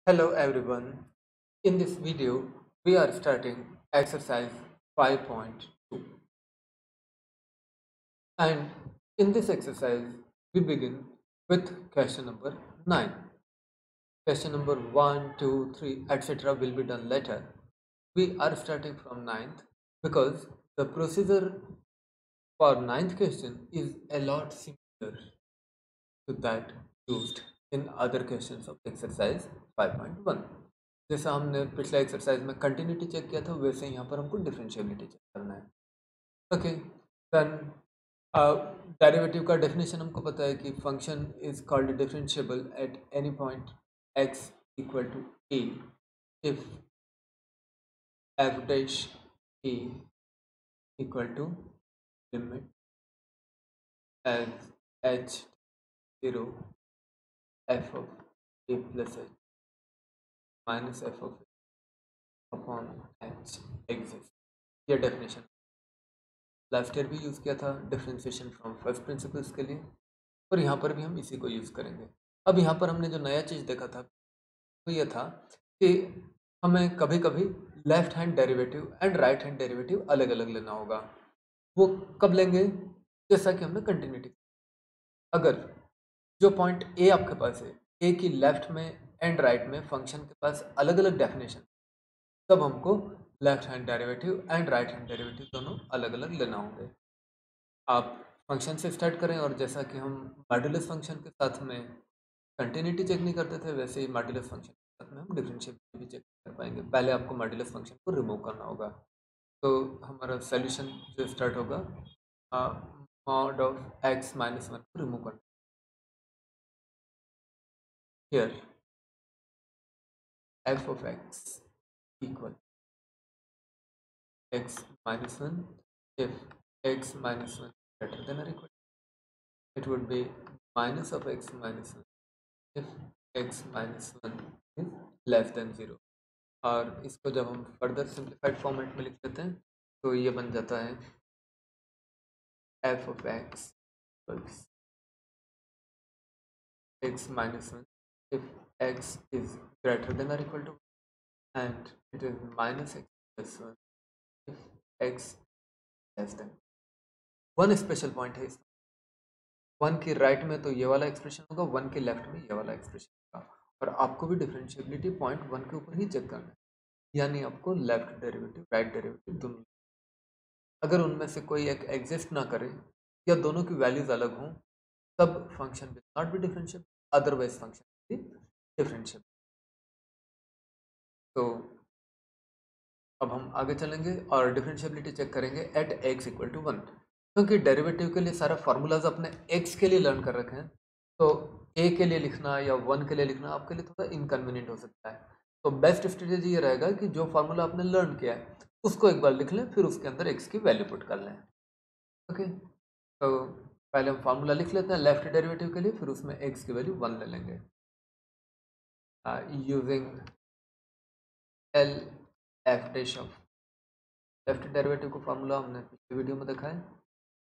Hello everyone. In this video, we are starting exercise 5.2. And in this exercise, we begin with question number 9. Question number 1, 2, 3, etc. will be done later. We are starting from ninth because the procedure for ninth question is a lot similar to that used in other questions of exercise 5.1. जैसा हमने पिछले exercise में continuity check किया था वैसे यहाँ पर हमको डिफरेंशिएबिलिटी चेक करना है। ओके, देन डेरिवेटिव का डेफिनेशन हमको पता है कि function is called differentiable at any point x equal to a if f dash a equal to limit as h 0 f of a plus h minus f of a upon h exist. ये definition last year भी use किया था differentiation from first principles के लिए, और यहाँ पर भी हम इसी को यूज़ करेंगे। अब यहाँ पर हमने जो नया चीज़ देखा था वो ये था कि हमें कभी कभी left hand derivative and right hand derivative अलग अलग लेना होगा। वो कब लेंगे? जैसा कि हमने कंटिन्यूटी, अगर जो पॉइंट ए आपके पास है, ए की लेफ्ट में एंड राइट में फंक्शन के पास अलग अलग डेफिनेशन, तब हमको left hand derivative and right hand derivative दोनों अलग अलग लेना होंगे। आप फंक्शन से स्टार्ट करें, और जैसा कि हम मॉड्यूलस फंक्शन के साथ में कंटिन्यूटी चेक नहीं करते थे, वैसे ही मॉड्यूलस फंक्शन के साथ में हम डिफरेंशिएबिलिटी भी चेक कर पाएंगे। पहले आपको मॉड्यूलस फंक्शन को रिमूव करना होगा। तो हमारा सोल्यूशन जो स्टार्ट होगा, mod of x minus one को रिमूव करना। Here F of x equal x minus one if x minus one greater than और equal, it would be minus of x minus 1 if x minus 1 is less than 0। और इसको जब हम further simplified format में लिख लेते हैं तो ये बन जाता है f of x equals x minus 1 if x is greater than or equal to, and it is minus x plus 1 if x less than 1। Special point है इसमें, वन के राइट में तो ये वाला एक्सप्रेशन होगा, वन के लेफ्ट में ये वाला एक्सप्रेशन होगा, और आपको भी डिफरेंशिएबिलिटी पॉइंट वन के ऊपर ही चेक करना है। यानी आपको लेफ्ट डेरिवेटिव राइट डेरिवेटिव दोनों, अगर उनमें से कोई एक एग्जिस्ट ना करे या दोनों की वैल्यूज अलग हों, तब function will not be differentiable, otherwise function will be differentiable. तो अब हम आगे चलेंगे और डिफरेंशिएबिलिटी चेक करेंगे at x equal to one, क्योंकि डेरिवेटिव के लिए सारा फार्मूलाज अपने एक्स के लिए लर्न कर रखे हैं, तो ए के लिए लिखना या वन के लिए लिखना आपके लिए थोड़ा इनकन्वीनियंट हो सकता है। तो बेस्ट स्ट्रेटेजी ये रहेगा कि जो फार्मूला आपने लर्न किया है उसको एक बार लिख लें, फिर उसके अंदर एक्स की वैल्यू पुट कर लें। ओके, तो पहले हम फार्मूला लिख लेते हैं लेफ्ट डेरिवेटिव के लिए, फिर उसमें एक्स की वैल्यू वन ले लेंगे using L F dash of left derivative को फार्मूला हमने पिछली वीडियो में देखा है,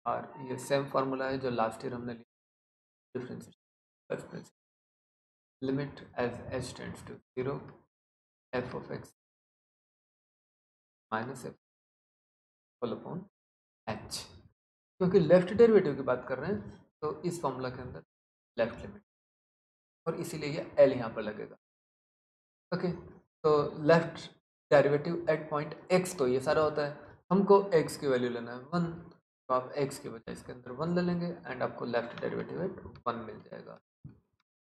और ये सेम फार्मूला है जो लास्ट ईयर हमने लिया differentiation limit as h tends to 0 f of x minus f whole upon h. क्योंकि लेफ्ट डेरिवेटिव की बात कर रहे हैं तो इस फार्मूला के अंदर लेफ्ट लिमिट, और इसीलिए ये एल यहाँ पर लगेगा। ओके, तो left derivative eight point x, तो ये सारा होता है, हमको एक्स की वैल्यू लेना है वन, तो आप एक्स की बजाय इसके अंदर वन ले लेंगे एंड आपको लेफ्ट डेरिवेटिव एट वन मिल जाएगा।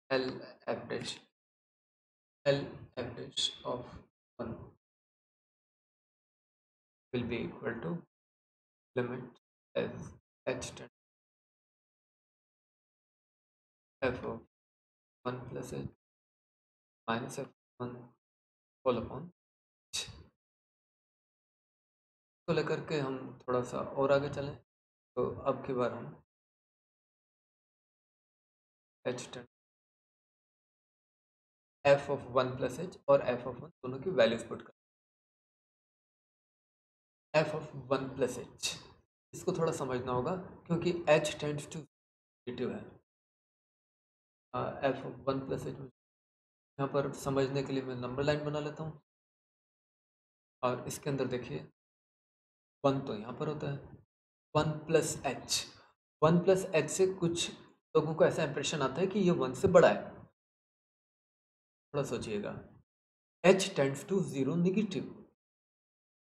L F dash L F dash of one will be equal to limit as h tend f of one plus h minus f one whole upon को लेकर के हम थोड़ा सा और आगे चलें, तो अब की बार हम H tend f of one plus H और एफ ऑफ वन दोनों की वैल्यूज पुट कर F of one plus H, इसको थोड़ा समझना होगा क्योंकि एच टेंड्स टू नेगेटिव है। F of one plus H यहाँ पर समझने के लिए मैं नंबर लाइन बना लेता हूँ और इसके अंदर देखिए 1 तो यहाँ पर होता है 1 प्लस एच। 1 प्लस एच से कुछ लोगों को ऐसा इंप्रेशन आता है कि ये 1 से बड़ा है। थोड़ा सोचिएगा, h tends to zero negative.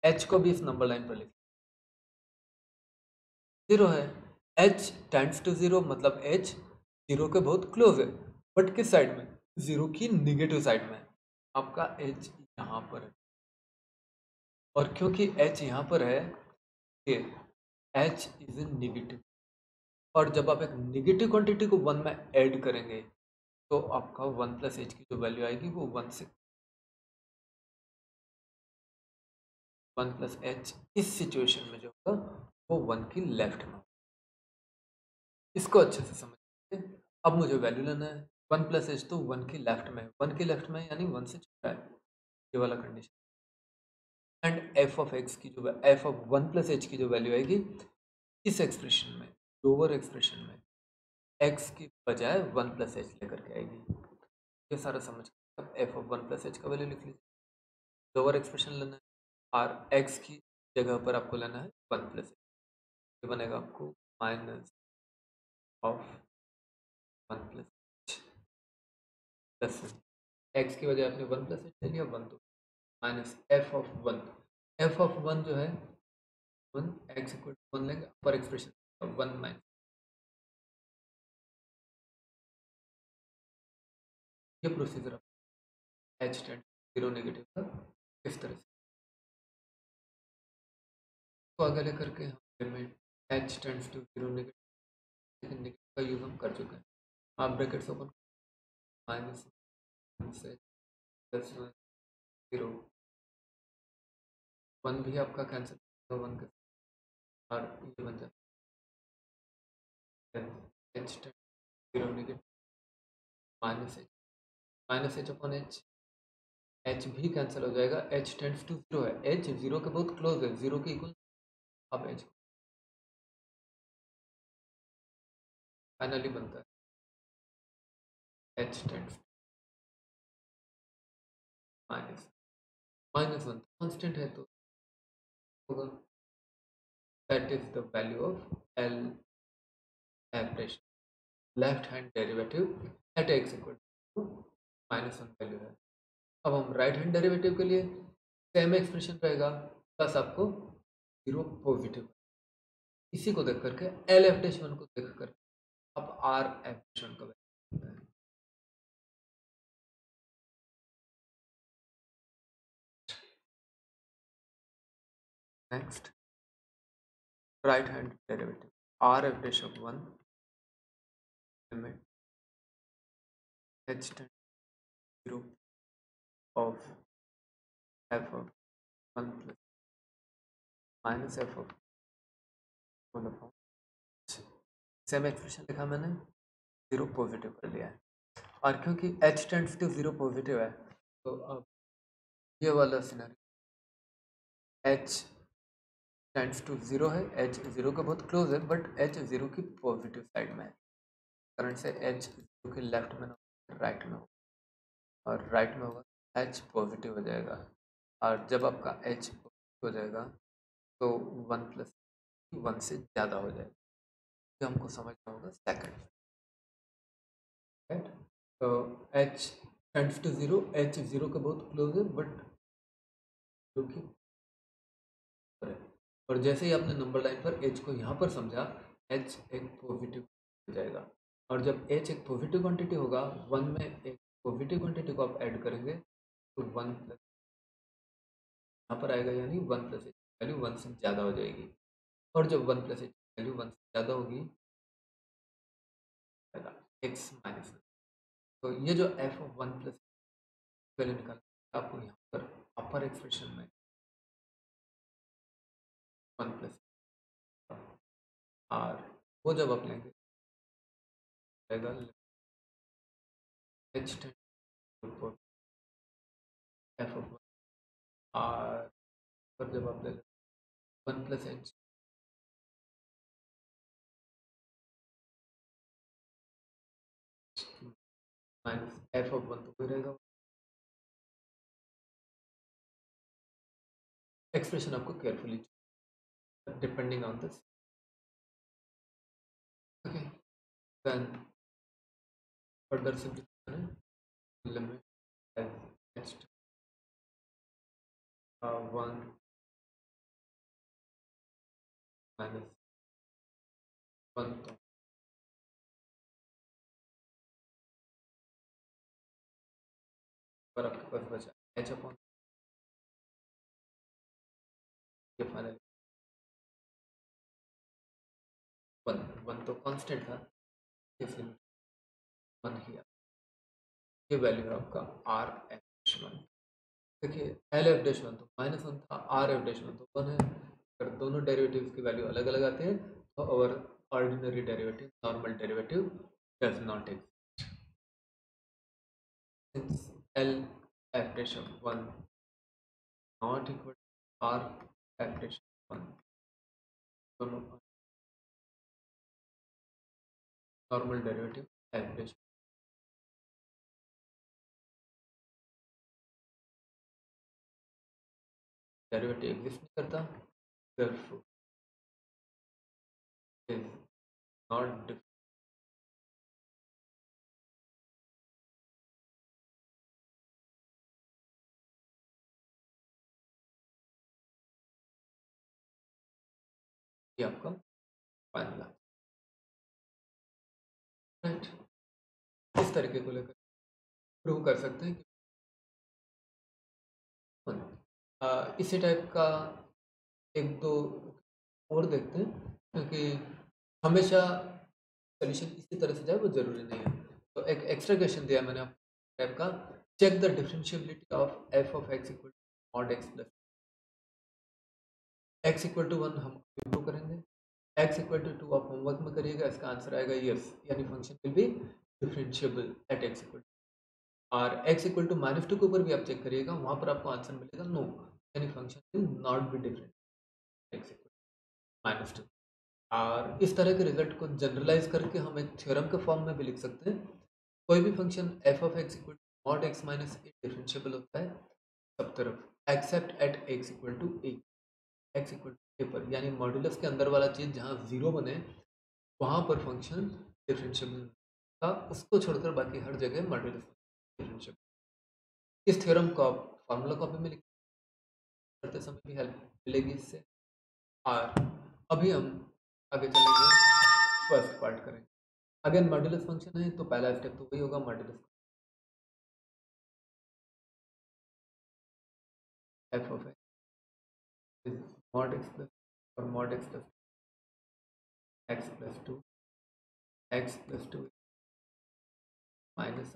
एच को भी इस नंबर लाइन पर लिख, जीरो है, एच टेंड्स टू जीरो मतलब एच जीरो के बहुत क्लोज है, बट किस साइड में? जीरो की निगेटिव साइड में। आपका एच यहाँ पर है और क्योंकि एच यहाँ पर है, ये एच इज ए निगेटिव, और जब आप एक निगेटिव क्वांटिटी को 1 में ऐड करेंगे तो आपका 1 प्लस एच की जो वैल्यू आएगी वो 1 से 1 प्लस एच इस सिचुएशन में जो होगा वो 1 की लेफ्ट में। इसको अच्छे से समझिए। अब मुझे वैल्यू लेना है 1 प्लस एच, तो 1 की लेफ्ट में, 1 की लेफ्ट में यानी 1 से छोटा है, ये वाला condition. And F of x की जो एफ ऑफ 1 प्लस एच की जो वैल्यू आएगी इस एक्सप्रेशन में, लोअर एक्सप्रेशन में, एक्स की बजाय 1 प्लस एच लेकर के आएगी। ये सारा समझ के अब एफ ऑफ 1 प्लस एच का वैल्यू लिख लीजिए। लोअर एक्सप्रेशन लेना है और एक्स की जगह पर आपको लेना है 1 प्लस एच। ये बनेगा आपको minus of 1 plus H plus x की वजह आपने 1 प्लस एच ले लिया, 1 तो minus f of 1। F of 1 जो है 1, एक्स इक्वल टू 1 लेंगे, अपर एक्सप्रेशन 1 माइनस, ये procedure h tend zero negative का इस तरह से। तो आगे लेकर के हम limit h tends to zero negative, लेकिन नेगेटिव का यूज हम कर चुके हैं। आप ब्रैकेट्स ओपन, माइनस से प्लस 0, 1 भी आपका कैंसिल होगा 1 के साथ, और ये बन जाता है H tend zero negative minus H upon H, H भी कैंसिल हो जाएगा, एच टेंड्स टू जीरो है, एच जीरो के बहुत क्लोज है, जीरो के इक्वल। अब एच फाइनली बनता है h tends minus minus 1, constant है तो होगा, that is the value of L average, left hand derivative at x equal to minus 1 value है। अब हम राइट हैंड डेरिवेटिव के लिए सेम एक्सप्रेशन रहेगा, प्लस आपको जीरो पॉजिटिव, इसी को देख करके एल एफ डैश वन को देख कर अब आर एफ डैश वन का वैल्यू होता है। Next right hand derivative R F dash of 1 limit h tend zero of f of 1 plus minus f of 1 upon, same expression लिखा मैंने, zero positive कर लिया है, और क्योंकि h tends to zero positive है तो अब ये वाला scenario h tends to zero है, एच जीरो के बहुत क्लोज है, बट एच जीरो की पॉजिटिव साइड में है, करंट से एच जीरो के लेफ्ट में ना राइट में होगा, और राइट में होगा एच पॉजिटिव हो जाएगा, और जब आपका एच पॉजिटिव हो जाएगा तो 1 प्लस 1 से ज़्यादा हो जाएगा, ये हमको समझना होगा सेकंड, राइट। तो h tends to zero, h zero के बहुत क्लोज है बट जो कि है, और जैसे ही आपने नंबर लाइन पर एच को यहाँ पर समझा, एच एक पॉजिटिव हो जाएगा, और जब एच एक पॉजिटिव क्वांटिटी होगा, 1 में एक पॉजिटिव क्वांटिटी को आप ऐड करेंगे तो 1 प्लस यहाँ पर आएगा, यानी 1 प्लस एच वैल्यू 1 से ज़्यादा हो जाएगी, और जब 1 प्लस एच वैल्यू 1 से ज़्यादा होगी एक्स माइनस, तो ये जो एफ ऑफ 1 प्लस वैल्यू निकाल आपको यहाँ पर अपर एक्सप्रेशन में 1 प्लस आर, वो जब आप लेंगे आएगा h ten f of R, पर जब आप ले 1 plus h minus f of 1 तो कोई रहेगा, एक्सप्रेशन आपको carefully depending on this. Okay, then further simplify करें. लिमिट एच टू 1 माइनस 1 तो पर आपके पास बचा एच अपॉन ये फाइनल 1. 1 तो कांस्टेंट था, इसलिए 1 ही ये वैल्यू है आपका आर एफ डैश वन. देखिए एल एफ डैश वन तो -1 था, आर एफ डैश वन तो 1 है. अगर दोनों डेरिवेटिव्स की वैल्यू अलग अलग आती है तो और ordinary derivative, normal derivative does not exist. Since L F dash one not equal R F dash one, दोनों normal derivative F dash derivative exist नहीं करता, therefore is not different. ये आपका फाइनल आंसर. राइट, इस तरीके को लेकर prove कर सकते हैं कि इसी टाइप का एक दो और देखते हैं, क्योंकि हमेशा सोल्यूशन इसी तरह से जाए वो जरूरी नहीं है. तो एक एक्स्ट्रा क्वेश्चन दिया मैंने आपको टाइप का, check the differentiability of f of x equal mod x plus x equal to 1 हम प्रूव करेंगे, एक्स इक्वल टू 2 आप होमवर्क में करिएगा, इसका आंसर आएगा यस, यानी function will be differentiable eight x equal. और x इक्वल टू -2 के ऊपर भी आप चेक करिएगा, वहां पर आपको आंसर मिलेगा नो, यानी function will not be different x equal -2. और इस तरह के रिजल्ट को जनरलाइज करके हम एक थ्योरम के फॉर्म में भी लिख सकते हैं. कोई भी function f of x equal to mod x minus a differentiable होता है सब तरफ except at x equal to a. x equal to a पर, यानी मॉड्यूलस के अंदर वाला चीज जहाँ जीरो बने वहां पर फंक्शन डिफरेंशिएबल था, उसको छोड़कर बाकी हर जगह मॉड्यूलस डिफरेंशिएबल. इस थ्योरम को आप फार्मूला कॉपी में लिख करते समय भी हेल्प मिलेगी इससे. और अभी हम आगे चलेंगे, फर्स्ट पार्ट करेंगे. अगेन मॉड्यूलस फंक्शन है तो पहला स्टेप तो वही होगा, modulus F of X is mod x plus और mod x plus two X plus two minus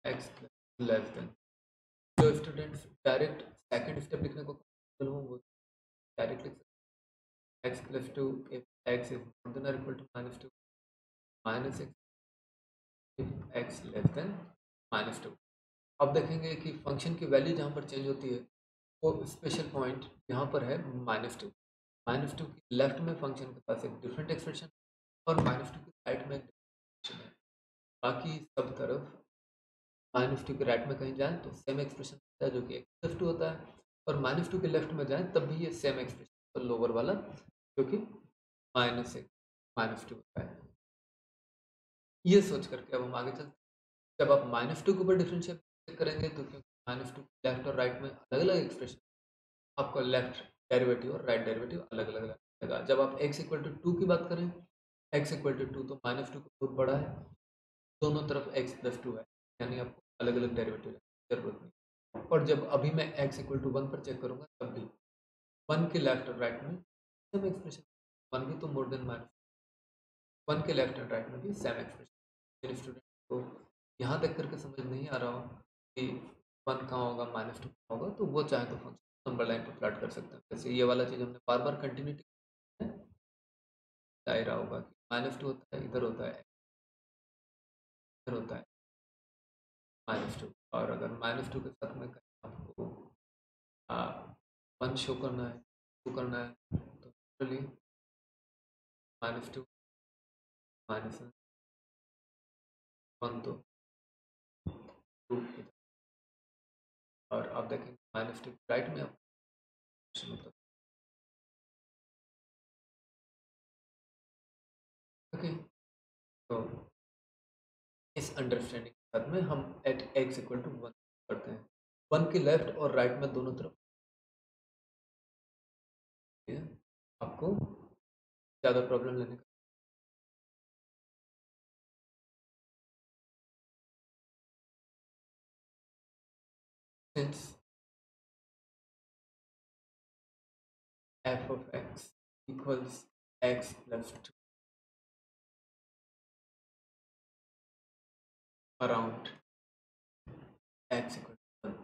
X plus less than. जो स्टूडेंट्स डायरेक्ट सेकंड स्टेप लिखने को कंफर्टेबल हो वो डायरेक्ट लिख सकते हैं. X plus two if X is more than और equal to -2 minus X if X less then -2. अब देखेंगे कि फंक्शन की वैल्यू जहाँ पर चेंज होती है वो स्पेशल पॉइंट यहाँ पर है -2. -2 की लेफ्ट में फंक्शन के पास एक डिफरेंट एक्सप्रेशन और -2 की राइट में एक एक्सप्रेशन है. बाकी सब तरफ -2 के राइट में कहीं जाएं तो सेम एक्सप्रेशन होता है जो कि x+2 होता है, और -2 के लेफ्ट में जाएं तब भी ये सेम एक्सप्रेशन तो लोअर वाला जो कि -2 होता है. ये सोच करके अब हम आगे चलते हैं. जब आप -2 के ऊपर डिफरेंशिएट करेंगे तो क्योंकि -2 लेफ्ट और राइट में अलग अलग एक्सप्रेशन, आपको लेफ्ट डेरिवेटिव और राइट डेरिवेटिव अलग अलग लगेगा. जब आप x इक्वल टू 2 की बात करें, x इक्वल टू 2 तो -2 का बहुत बड़ा है, दोनों तरफ x+2 है, यानी आपको अलग अलग डेरिवेटिव की जरूरत नहीं. और जब अभी मैं x इक्वल टू 1 पर चेक करूंगा तब भी 1 के लेफ्ट और राइट में सेम एक्सप्रेशन, 1 भी तो मोर देन -1 के लेफ्ट एंड राइट में भी सेम एक्सप्रेशन. स्टूडेंट को यहाँ तक करके समझ नहीं आ रहा हो कि 1 कहाँ होगा -2 कहाँ होगा, तो वो चाहे तो फंक्शन नंबर लाइन पर प्लॉट कर सकते हैं. जैसे ये वाला चीज़ हमने बार बार कंटिन्यूटी आ रहा होगा कि -2 होता है, इधर होता है, इधर होता है -2. और अगर -2 के साथ में कहीं आपको 1 शो करना है, शो करना है तो लिटरली -2 -1 तो 2 और आप देखेंगे माइनस टू राइट में आप मतलब ओके। तो इस अंडरस्टैंडिंग के साथ में हम at x equal to one करते हैं, वन के लेफ्ट और राइट में दोनों तरफ ठीक है? आपको ज़्यादा प्रॉब्लम लेने का since f of x equals x plus two around x equal to one.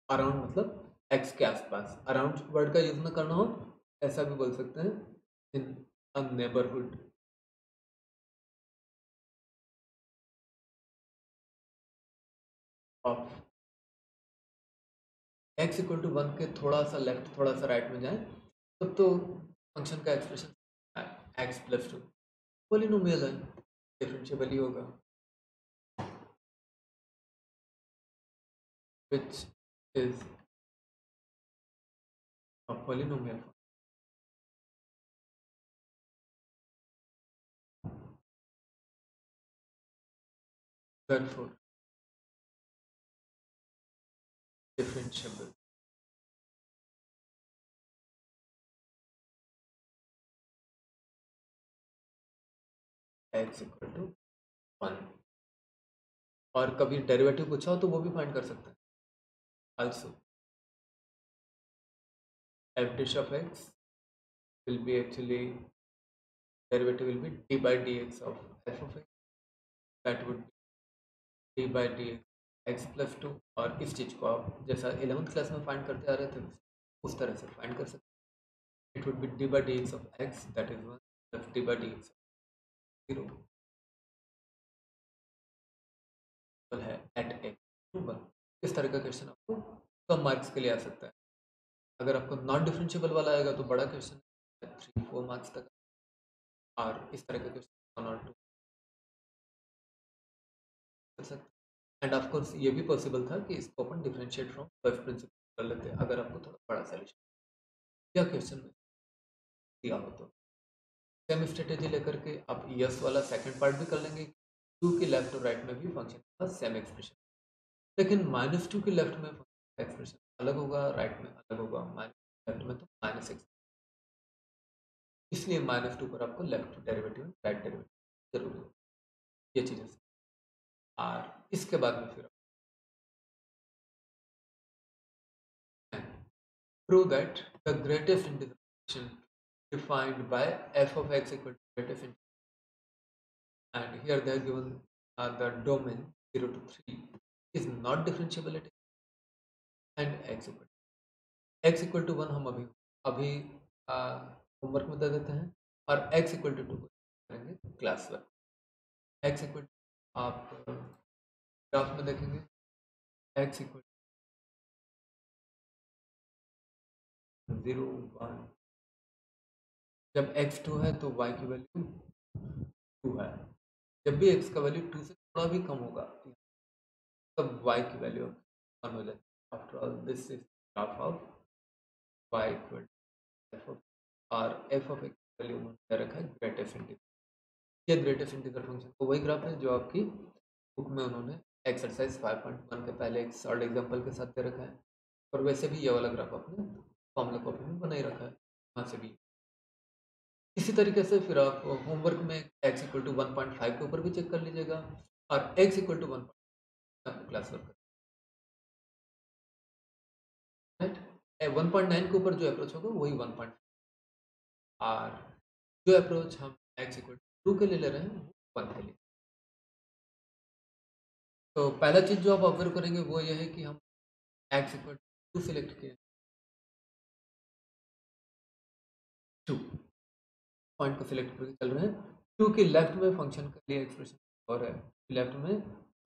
Around मतलब एक्स के आसपास, अराउंड वर्ड का यूज ना करना हो ऐसा भी बोल सकते हैं, in a neighbourhood of x equal to one के थोड़ा सा लेफ्ट थोड़ा सा राइट में जाए तब तो फंक्शन का expression x plus to polynomial है, डिफरेंशिएबल ही होगा, which is a polynomial function. Therefore, differentiable x equal to one. और कभी डेरिवेटिव पूछा हो तो वो भी फाइंड कर सकते हैं। Also, f dash of x will be actually derivative will be d by dx of f of x, that would be d by dx x plus two. और इस चीज़ को आप जैसा 11th क्लास में फाइंड करते आ रहे थे उस तरह से फाइंड कर सकते हैं। It would be d by dx of x that is 1 plus d by dx of 0 है एट एक्स वन। इस तरह का क्वेश्चन आपको कम मार्क्स के लिए आ सकता है। अगर आपको नॉन डिफरेंशिएबल वाला आएगा तो बड़ा क्वेश्चन 3-4 मार्क्स तक, और इस तरह का क्वेश्चन 1 और 2 कर सकते। एंड ऑफ कोर्स ये भी पॉसिबल था कि इसको अपन डिफरेंशिएट फ्रॉम फर्स्ट प्रिंसिपल कर लेते अगर आपको थोड़ा बड़ा सॉल्यूशन या क्वेश्चन में दिया हो तो। सेम स्ट्रेटेजी लेकर के आप यस वाला सेकंड पार्ट भी कर लेंगे, टू के लेफ्ट और राइट में भी फंक्शन का सेम एक्सप्रेशन, लेकिन माइनस टू के लेफ्ट में एक्सप्रेशन अलग होगा, राइट में अलग होगा, माइनस लेफ्ट में तो माइनस एक्स, इसलिए माइनस टू पर आपको लेफ्ट डेरिवेटिव राइट डेरिवेटिव जरूरी है। ये चीज़ें और इसके बाद में फिर prove that the greatest integration defined by f of x equal to greatest integration, and here they are given the domain 0 to 3 is not differentiability and x equal to 1 हम अभी अभी होमवर्क में दे देते हैं, और x equal to 2 करेंगे class work. x equal आप graph में देखेंगे x equal to 0 1, जब x 2 है तो y की वैल्यू 2 है, जब भी x का वैल्यू 2 से थोड़ा भी कम होगा तब y की वैल्यू 1 हो जाती है। After all this is graph of y equal to f of, और f ऑफ x वैल्यू उन्होंने रखा है ग्रेटेस्ट इंटीग्रल। ये ग्रेटेस्ट इंटीग्रल फंक्शन तो वही ग्राफ है जो आपकी बुक में उन्होंने एक्सरसाइज 5.1 के पहले एक सॉर्ट एग्जांपल के साथ दे रखा है, और वैसे भी ये वाला ग्राफ आपने फॉर्मूला कॉपी में बना ही रखा है वहाँ से भी। इसी तरीके से फिर आप होमवर्क में x इक्वल टू 1.5 के ऊपर भी चेक कर लीजिएगा, और x equal to 1 class work right, 1.9 के ऊपर जो अप्रोच होगा वही 1. और जो अप्रोच हम x इक्वल टू 2 के लिए ले रहे हैं वो 1 के लिए। तो पहला चीज़ जो आप ऑब्जर्व करेंगे वो ये है कि हम x इक्वल टू सिलेक्ट किए, 2 पॉइंट को सिलेक्ट करके चल रहे हैं, 2 के लेफ्ट में फंक्शन के लिए एक्सप्रेशन और है, लेफ्ट में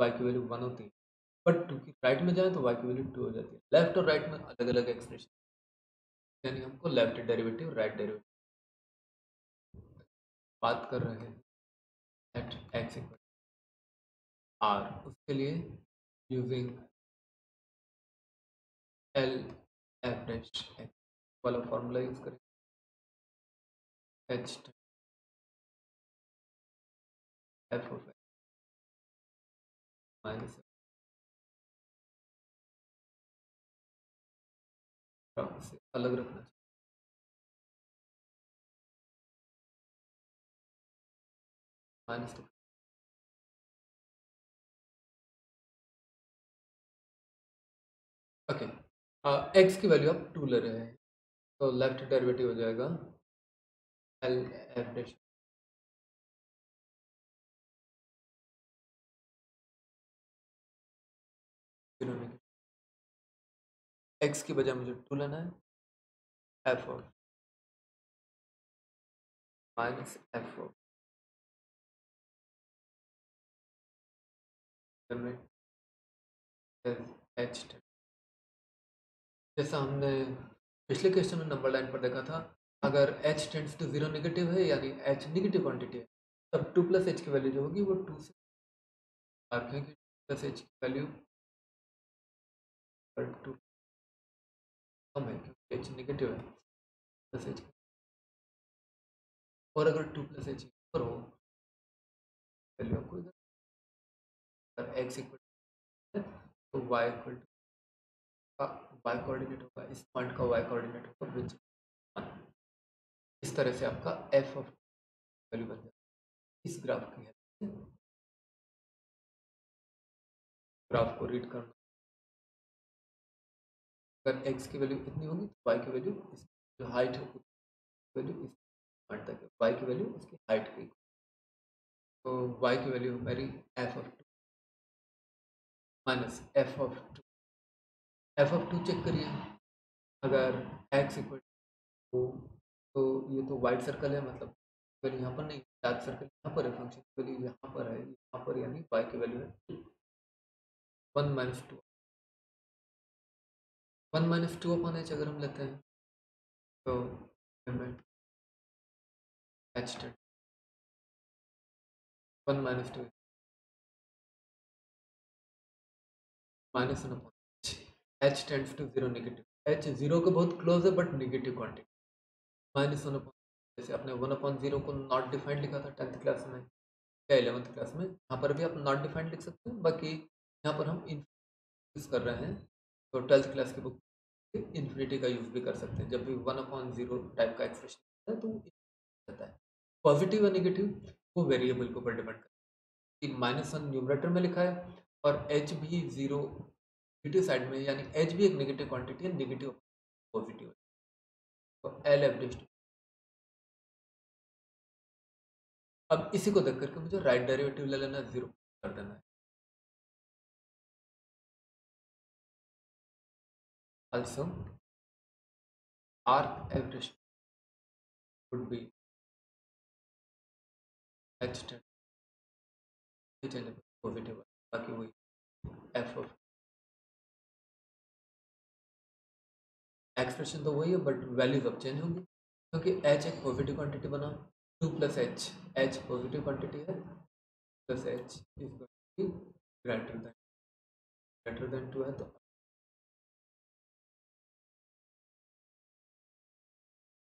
y की वैल्यू 1 होती है, बट 2 की राइट में जाए तो y की वैल्यू 2 हो जाती है। लेफ्ट और राइट में अलग अलग एक्सप्रेशन, यानी हमको लेफ्ट डेरिवेटिव राइट डेरिवेटिव बात कर रहे हैं एट एक्स इक्वल आर, उसके लिए using L F dash x वाला फॉर्मूला यूज करें। एच एफ ऑफ माइनस से अलग रखना चाहिए। Minus two. ओके, एक्स की वैल्यू आप 2 ले रहे हैं, तो लेफ्ट डेरिवेटिव हो जाएगा एल एफ डैश जीरो में। एक्स की बजाय मुझे 2 लेना है, F of minus f of H. जैसा हमने पिछले क्वेश्चन में नंबर लाइन पर देखा था, अगर h tends to zero negative है यानी h नेगेटिव क्वांटिटी है, तब 2 प्लस एच की वैल्यू जो होगी वो 2 से रखेंगे। प्लस एच की वैल्यू पर 2 कम है क्योंकि h नेगेटिव है। प्लस एच, और अगर 2 प्लस एच ऊपर हो वैल्यू आपको इधर, अगर x इक्वल है तो y इक्वल का y कोऑर्डिनेट होगा, इस पॉइंट का y कोऑर्डिनेट होगा विच 1। इस तरह से आपका f ऑफ वैल्यू बन जाएगा। इस ग्राफ की है, ग्राफ को रीड करना, अगर x की वैल्यू इतनी होगी तो y की वैल्यू जो हाइट है वैल्यू इस पॉइंट तक है, y की वैल्यू उसकी हाइट की। तो y की वैल्यू मेरी f of 2 minus f of 2। F of 2 check करिए, अगर x इक्वल टू, तो ये तो वाइट सर्कल है, मतलब वैल्यू यहाँ पर नहीं, डार्क सर्कल यहाँ पर है, फंक्शन की वैल्यू यहाँ पर है, यहाँ पर यानी y की वैल्यू है 1 माइनस 2। 1 माइनस 2 अपॉन एच अगर हम लेते हैं तो limit h tend 1 minus 2 minus 1 upon h tends to zero negative, h zero के बहुत क्लोज है but negative quantity. Minus 1 upon, जैसे आपने 1 अपॉन जीरो को नॉट डिफाइंड लिखा था 10th क्लास में या 11th क्लास में, यहाँ पर भी आप नॉट डिफाइंड लिख सकते हैं, बाकी यहाँ पर हम यूज कर रहे हैं तो 12th क्लास की बुक इन्फिनिटी का यूज भी कर सकते हैं। जब भी 1 अपॉन जीरो टाइप का एक्सप्रेशन होता है तो रहता है पॉजिटिव या नेगेटिव, वो वेरिएबल के ऊपर डिपेंड करता है कि माइनस 1 न्यूमरेटर में लिखा है और एच भी जीरो नेगेटिव साइड में, यानी एच भी एक नेगेटिव क्वांटिटी है, नेगेटिव पॉजिटिव, तो एल एवरेज। अब इसी को देख करके मुझे राइट डेरिवेटिव ले लेना, जीरो कर देना है। Also arc average would be extent positive, बाकी वही एफ ऑफ एक्सप्रेशन तो वही है बट वैल्यूज अब चेंज होंगी क्योंकि एच एक पॉजिटिव क्वांटिटी बना, 2 plus H, H positive quantity है, plus H is greater than 2 है, तो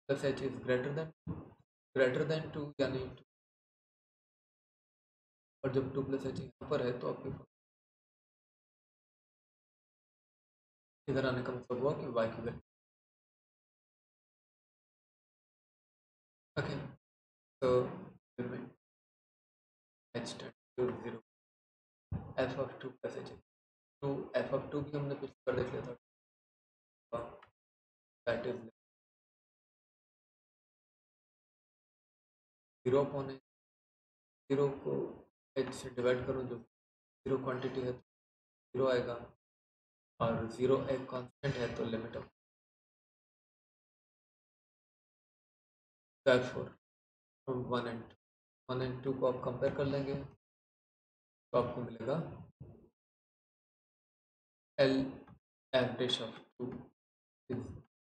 plus H is greater than 2 यानी 2, और जब 2 प्लस एच यहाँ पर है तो आपके इधर आने का मतलब हुआ कि वाई की वैल्यू। ओके, तो h tend to 0, f of 2 plus h, तो एफ ऑफ 2 भी हमने कुछ कर देख लिया था, दैट इज 0 अपॉन एच, 0 को एच से डिवाइड करो, जो 0 क्वांटिटी है तो 0 आएगा, और 0 एक कांस्टेंट है तो limit of therefore from 1 and 2 को आप कंपेयर कर लेंगे तो आपको मिलेगा L average of 2 is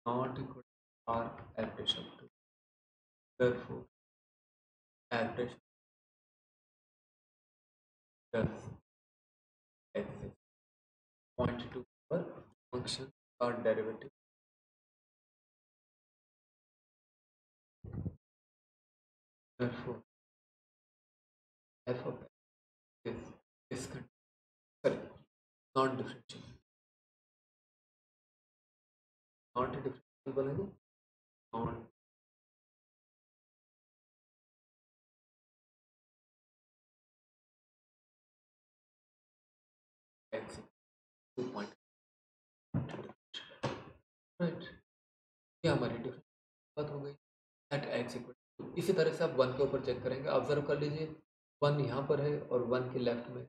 not equal to R average of 2, therefore average does exist। Point 2 पर फंक्शन का derivative therefore f of x is discontinuous, sorry, not differentiable, not differentiable है non x 2 point राइट, ये हमारी difference बात हो गई eight x equal. इसी तरह से आप वन के ऊपर चेक करेंगे, ऑब्जर्व कर लीजिए वन यहाँ पर है और वन के लेफ्ट में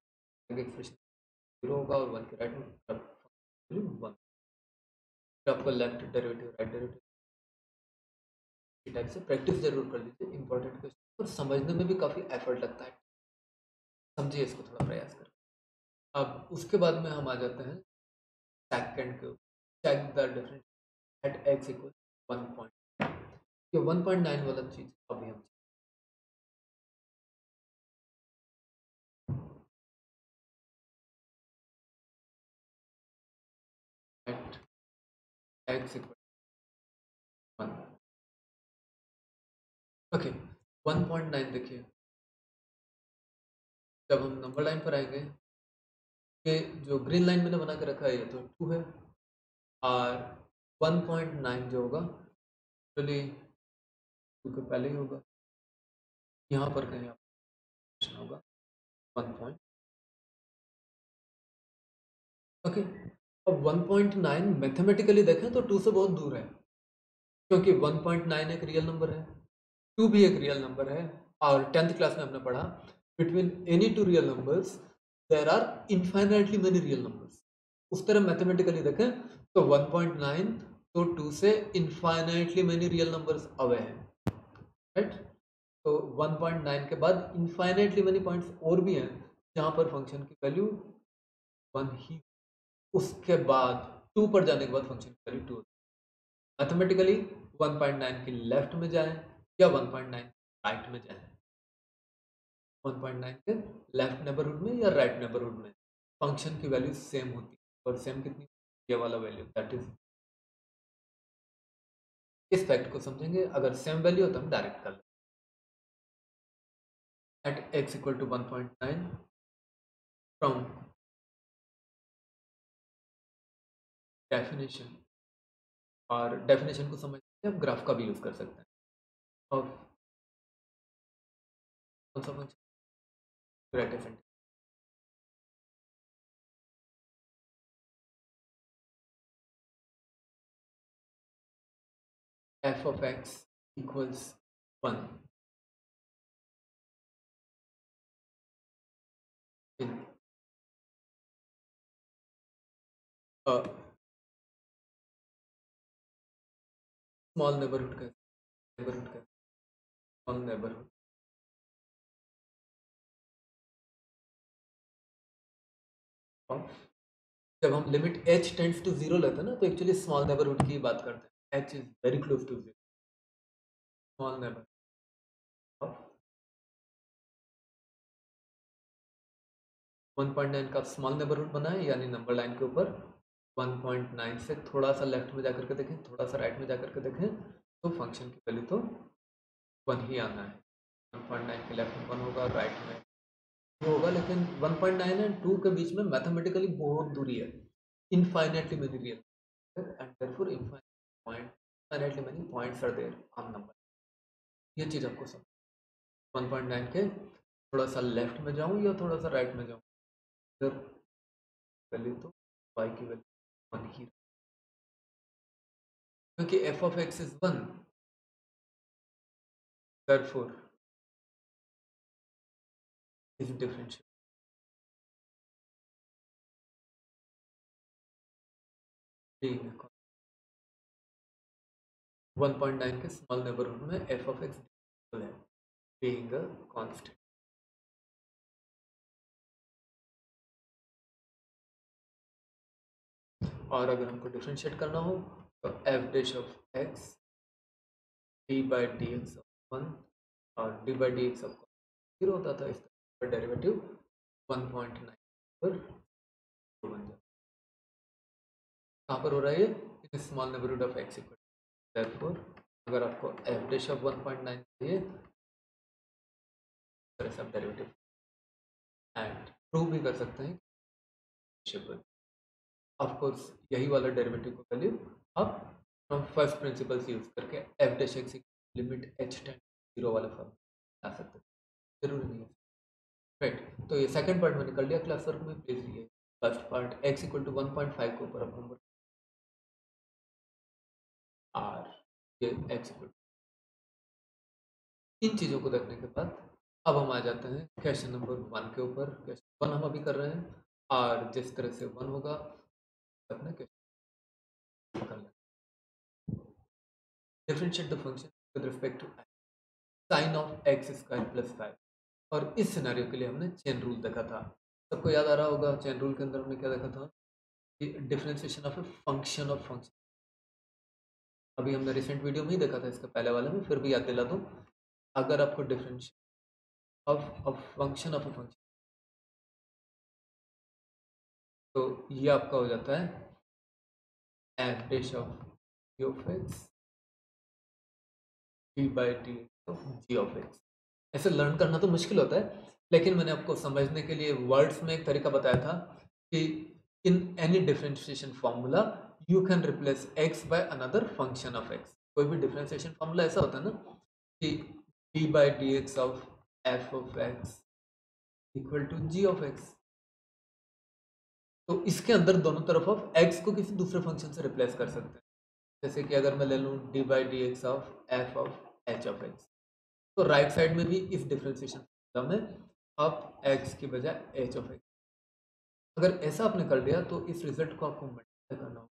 एक्सप्रेशन जीरो होगा और वन के राइट में वन, फिर आपको left derivative right derivative type से प्रैक्टिस जरूर कर लीजिए, इंपॉर्टेंट क्वेश्चन और समझने में भी काफ़ी एफर्ट लगता है, समझिए इसको, थोड़ा प्रयास करें। अब उसके बाद में हम आ जाते हैं सेकंड के, check the difference at x equal 1 ये 1.9 वाला चीज अभी हम एट एक्स इक्वल 1, ओके 1.9 देखिए, जब हम नंबर लाइन पर आएंगे, ये जो ग्रीन लाइन मैंने बना के रखा है ये तो 2 है, और 1.9 जो होगा एक्चुअली 2 के पहले ही होगा, यहाँ पर कहीं ऑप्शन होगा 1 पॉइंट, ओके। अब 1.9 मैथमेटिकली देखें तो 2 से बहुत दूर है, क्योंकि 1.9 एक रियल नंबर है, 2 भी एक रियल नंबर है, और 10th क्लास में हमने पढ़ा between any two real numbers there are infinitely many real numbers. उस तरह मैथमेटिकली देखें तो 1.9 तो 2 से infinitely many real numbers away हैं, राइट। तो 1.9 के बाद इनफाइनाइटली मेनी पॉइंट्स और भी हैं जहाँ पर फंक्शन की वैल्यू 1 ही, उसके बाद 2 पर जाने के बाद फंक्शन की वैल्यू 2। मैथमेटिकली 1.9 के लेफ्ट में जाएं या 1.9 राइट में जाएं, 1.9 के लेफ्ट नेबरहुड में या राइट नेबरहुड में फंक्शन की वैल्यू सेम होती है, और सेम कितनी, ये वाला वैल्यू, दैट इज, इस फैक्ट को समझेंगे, अगर सेम वैल्यू हो तो हम डायरेक्ट कर लें at x equal to 1.9 from definition, और डेफिनेशन को समझते हैं आप ग्राफ का भी यूज कर सकते हैं, और कौन सा function, greatest F of x equals 1 in small neighbourhood का, नेबरहुड का स्मॉल नेबरहुड ऑफ, जब हम लिमिट h टेंड्स टू 0 लेते हैं ना, तो एक्चुअली स्मॉल नेबरहुड की बात करते हैं, h is very close to 0, small neighbour of 1.9 का स्मॉल नेबरहुड बना है, यानी नंबर लाइन के ऊपर 1.9 से थोड़ा सा लेफ्ट में जाकर के देखें, थोड़ा सा राइट में जाकर के देखें, तो फंक्शन की वैल्यू तो 1 ही आना है, 1.9 के लेफ्ट में 1 होगा, राइट में 2 होगा, लेकिन 1.9 एंड 2 के बीच में मैथमेटिकली बहुत दूरी है, infinitely many real and therefore infinitely many points are there on number, ये चीज़ आपको समझ, 1.9 के थोड़ा सा लेफ्ट में जाऊं या थोड़ा सा राइट में जाऊं, इधर वैल्यू तो y की वैल्यू 1 ही, क्योंकि f of x is 1, therefore is differential, being 1.9 के स्मॉल नेबरहुड में f of x है, being a constant, और अगर हमको डिफरेंशिएट करना हो तो f dash of x d by dx of 1 और d by dx of 0 होता था, इसका डेरिवेटिव 1.9 पर बन जाता, कहाँ पर हो रहा है ये, in small neighbourhood of x equal, therefore अगर आपको एफ डैश ऑफ 1.9 चाहिए, तरह से आप डेरिवेटिव एंड प्रूव भी कर सकते हैं शिफ्ट। ऑफ कोर्स यही वाला डेरिवेटिव का वैल्यू आप फ्रॉम फर्स्ट प्रिंसिपल्स यूज करके F dash x limit h tend 0 वाले फॉर्म ला सकते हैं, जरूरी नहीं है। राइट, तो ये सेकंड पार्ट मैंने कर लिया क्लास वर्क में, प्लीज लिए first part x equal to 1.5 के ऊपर अब हम आर ये एक्स इक्वल, इन चीज़ों को देखने के बाद अब हम आ जाते हैं क्वेश्चन नंबर 1 के ऊपर। क्वेश्चन 1 हम अभी कर रहे हैं और जिस तरह से 1 होगा अपने क्वेश्चन कर लें। Differentiate the function with respect to sine of x square plus 5, और इस सिनेरियो के लिए हमने चेन रूल देखा था। सबको याद आ रहा होगा चेन रूल के अंदर हमने क्या देखा था कि differentiation of a function of function. अभी हमने रिसेंट वीडियो में ही देखा था, इसका पहले वाले में फिर भी याद दिला दूं। अगर आपको differentiation of function of a function, तो ये आपका हो जाता है f dash of g of x d by d of g of x. ऐसे लर्न करना तो मुश्किल होता है, लेकिन मैंने आपको समझने के लिए वर्ड्स में एक तरीका बताया था कि in any differentiation formula you can replace x by another function of x. कोई भी डिफरेंशिएशन फार्मूला ऐसा होता है ना कि d by D x of f of x equal to g of x, तो इसके अंदर दोनों तरफ ऑफ एक्स को किसी दूसरे फंक्शन से रिप्लेस कर सकते हैं। जैसे कि अगर मैं ले लूँ D by D x of f of H of x, तो राइट साइड में भी इस डिफरेंशिएशन फार्मूला में आप एक्स की बजाय एच ऑफ एक्स, अगर ऐसा आपने कर लिया तो इस रिजल्ट को आपको मल्टीप्लाई करना होगा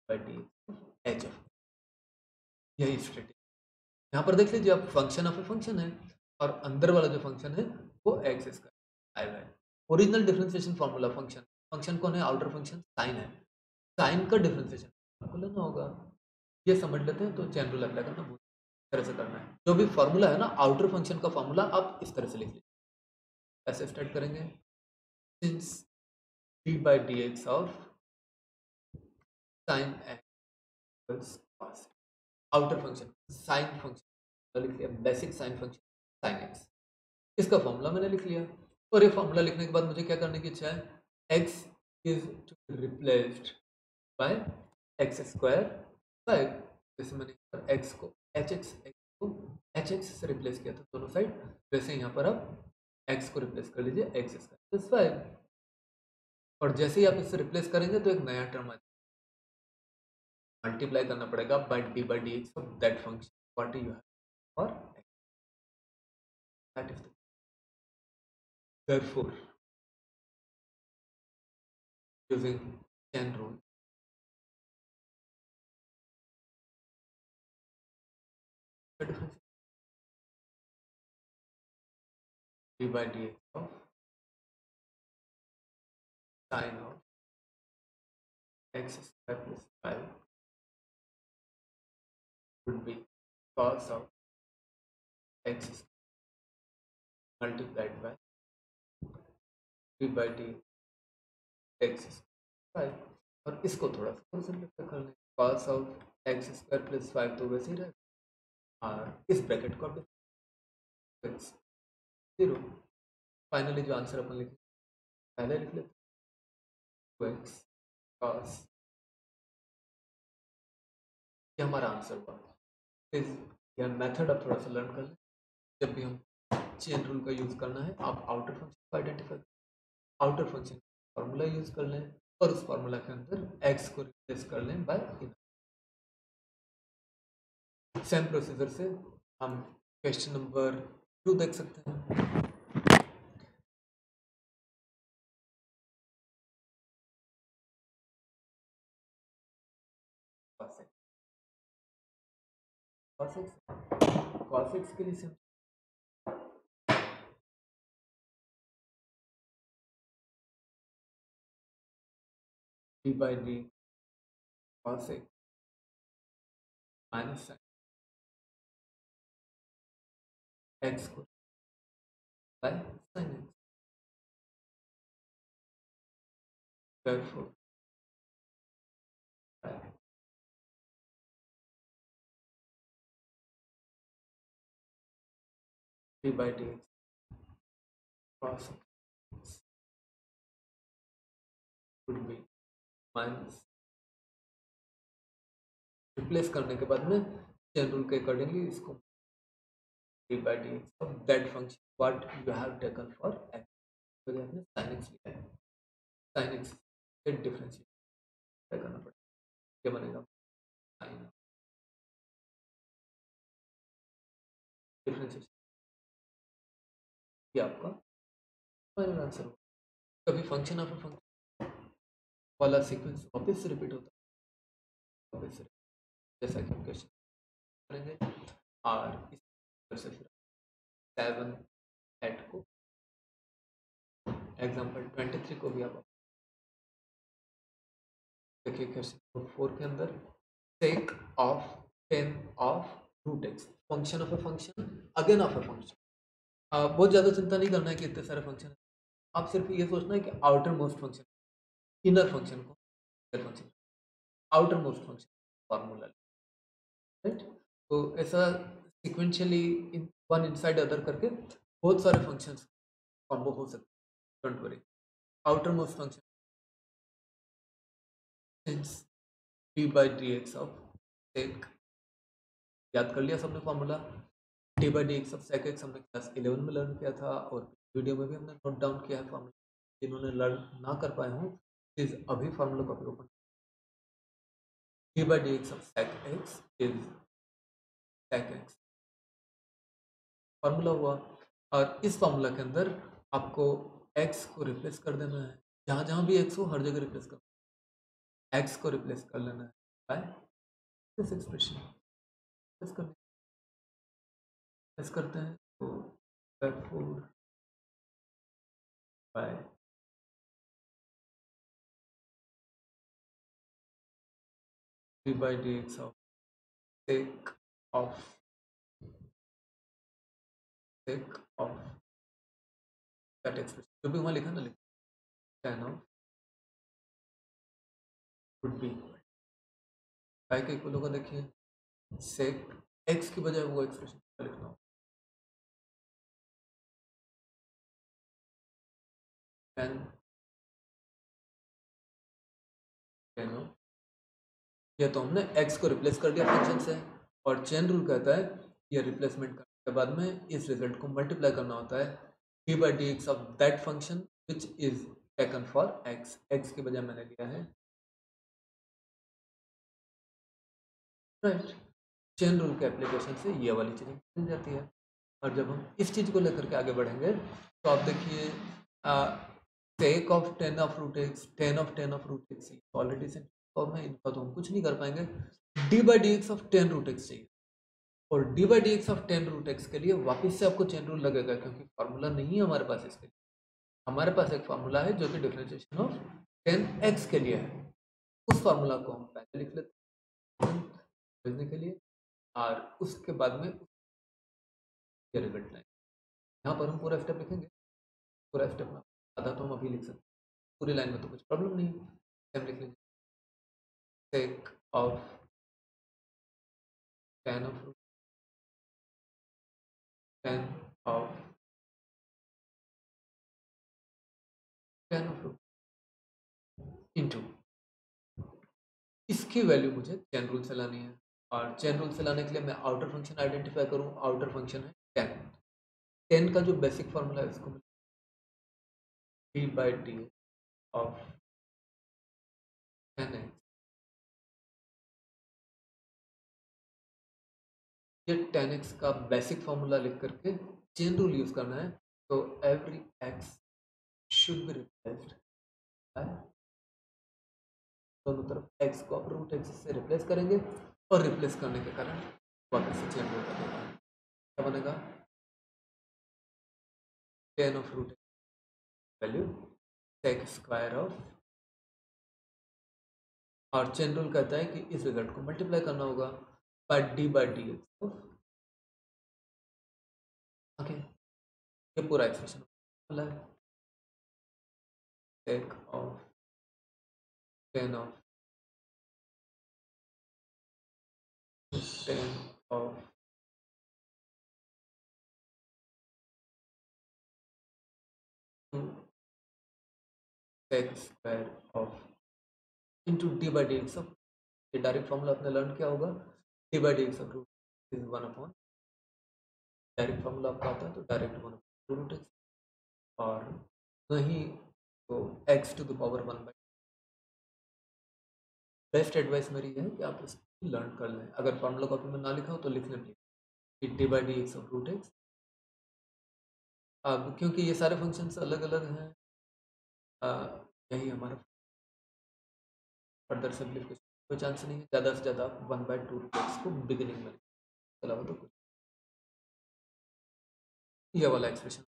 बाई डी एच ऑफ, यही स्ट्रेटेजी। यहाँ पर देख लीजिए आप फंक्शन ऑफ ए फंक्शन है और अंदर वाला जो फंक्शन है वो एक्स इसका आएगा। Original differentiation formula function, function कौन है, आउटर फंक्शन साइन है, साइन का डिफरेंशिएशन आपको लेना होगा। ये समझ लेते हैं, तो चैन रूल अप्लाई करना बहुत तरह से करना है। जो भी फार्मूला है ना आउटर फंक्शन का फार्मूला आप इस तरह से लिख लीजिए। ऐसे स्टार्ट करेंगे, since d by D x of sine x cos, outer function sine function लिख लिया, basic sine function sine x, इसका फॉर्मूला मैंने लिख लिया। और ये फॉर्मूला लिखने के बाद मुझे क्या करने की इच्छा है, x is to be replaced by x square 5। जैसे मैंने x को hx से रिप्लेस किया था दोनों साइड, वैसे यहाँ पर आप x को रिप्लेस कर लीजिए एक्स स्क्वायर प्लस 5, और जैसे ही आप इससे रिप्लेस करेंगे तो एक नया टर्म आ जाएगा, मल्टीप्लाई करना पड़ेगा by D by D x of that function what you have और that is therefore using chain rule the difference d by dx of sine of x square plus 5 would be cos of x multiplied by d by dx square 5, और इसको थोड़ा सा simplify कर लें, cos of x square plus 5 तो वैसे ही रहेगा और इस ब्रैकेट को आप एक्स 0। फाइनली जो आंसर अपन लिखे पहले लिख लेते हैं एक्स cos, ये हमारा आंसर हुआ। इस यह मेथड आप थोड़ा सा लर्न कर लें, जब भी हम चेन रूल का यूज़ करना है आप आउटर फंक्शन को identify, outer function formula use कर लें और उस फार्मूला के अंदर एक्स को रिप्लेस कर लें बाय इन। सेम प्रोसीजर से हम क्वेश्चन नंबर 2 देख सकते हैं। cos x के लिए d by d cos x minus x को by sin x, therefore d by D x cos x would be minus, replace करने के बाद में चेन रूल के अकॉर्डिंगली इसको d by D x of that function what you have taken for x, तो आपने sine x लिया है, साइन एक्स के डिफरेंशिएट करना पड़ेगा, क्या बनेगा साइन डिफरेंशिएशन, ये आपका फाइनल आंसर होगा। कभी फंक्शन ऑफ फंक्शन वाला सीक्वेंस वापस से रिपीट होता है, वापस से जैसा कि हम क्वेश्चन करेंगे और इस तरह से फिर 7 8 को एग्जाम्पल 23 को भी आप देखिए क्वेश्चन 4 के अंदर sec of 10 of root x function of a function again of a function. बहुत ज़्यादा चिंता नहीं करना है कि इतने सारे फंक्शन है, आप सिर्फ ये सोचना है कि outer most function, inner function को function, outer most function formula, right. तो ऐसा सिक्वेंशियली वन इनसाइड अदर करके बहुत सारे फंक्शंस कॉम्बो हो सकते हैं, don't worry. Outer most function since d by D x of sec, याद कर लिया सबने formula, d by D x of sec x हमने क्लास 11 में लर्न किया था और वीडियो में भी हमने नोट डाउन किया है फॉर्मूला, जिन्होंने लर्न ना कर पाए हों प्लीज अभी formula copy open, d by D x of sec x is sec x formula हुआ। और इस फॉर्मूला के अंदर आपको x को रिप्लेस कर देना है, जहाँ जहाँ भी x हो हर जगह रिप्लेस कर, x को रिप्लेस कर लेना है बाय दिस एक्सप्रेशन, रिप्लेस करते हैं तो 4 by D by D x of sec of that expression, जो भी वहाँ लिखा ना, लिखा tan of would be by के इक्वल होगा, देखिए सेक x की बजाय वो एक्सप्रेशन लिखना हो tan ऑफ, या तो हमने x को रिप्लेस कर दिया फंक्शन से, और चेन रूल कहता है ये रिप्लेसमेंट करने के बाद में इस रिजल्ट को मल्टीप्लाई करना होता है D by D x of that function which is taken for x की बजाय मैंने लिया है, राइट। चेन रूल के एप्लीकेशन से ये वाली चीज़ें मिल जाती है। और जब हम इस चीज़ को लेकर के आगे बढ़ेंगे तो आप देखिए take of 10 of root x, 10 of root x already से फॉर्म है, इनका तो हम कुछ नहीं कर पाएंगे, d by D x of 10 root x चाहिए, और d by D x of 10 root x के लिए वापस से आपको चेन रूल लगेगा, क्योंकि फार्मूला नहीं है हमारे पास इसके लिए, हमारे पास एक फार्मूला है जो कि डिफरेंशिएशन ऑफ 10 एक्स के लिए है, उस फार्मूला को हम पहले लिख लेते हैं भेजने के लिए, और उसके बाद में रिजल्ट लाइन, यहाँ पर हम पूरा स्टेप लिखेंगे, पूरा स्टेप में आधा तो हम अभी लिख सकते हैं, पूरी लाइन में तो कुछ प्रॉब्लम नहीं है, हम लिख लेंगे sec of tan of 10 of 10 of into, इसकी वैल्यू मुझे चेन रूल से लानी है, और चेन रूल से लाने के लिए मैं आउटर फंक्शन आइडेंटिफाई करूँ, आउटर फंक्शन है 10, 10 का जो बेसिक फॉर्मूला है उसको D by d of 10 x, ये 10 एक्स का बेसिक फॉर्मूला लिख करके चेन रूल यूज करना है, तो every x should be replaced bye, दोनों तरफ x को आप रूट एक्स से रिप्लेस करेंगे, और रिप्लेस करने के कारण वापस से चेन रूल कर देगा, क्या बनेगा 10 of root value sec square of, और चेन रूल कहता है कि इस रिजल्ट को मल्टीप्लाई करना होगा बाय डी एक्स, ओके, ये पूरा एक्सप्रेशन वाला है sec of 10 of 10 of sec square of into d by D x of, ये डायरेक्ट फॉर्मूला आपने लर्न किया होगा, d by D x of root is 1 upon, direct formula आपका आता है तो डायरेक्ट 1 रूट एक्स, और नहीं तो x to the power 1 by. Best advice मेरी है कि आप इसको लर्न कर लें, अगर फॉर्मूला कॉपी में ना लिखा हो तो लिख लें please, d by D x of root x. अब क्योंकि ये सारे फंक्शंस अलग अलग हैं, यही हमारा फर्दर सिंप्लीफिकेशन, कोई चांस नहीं है, ज़्यादा से ज़्यादा आप 1/2 रूट एक्स को बिगिनिंग में, अलावा तो कुछ, ये वाला एक्सप्रेशन।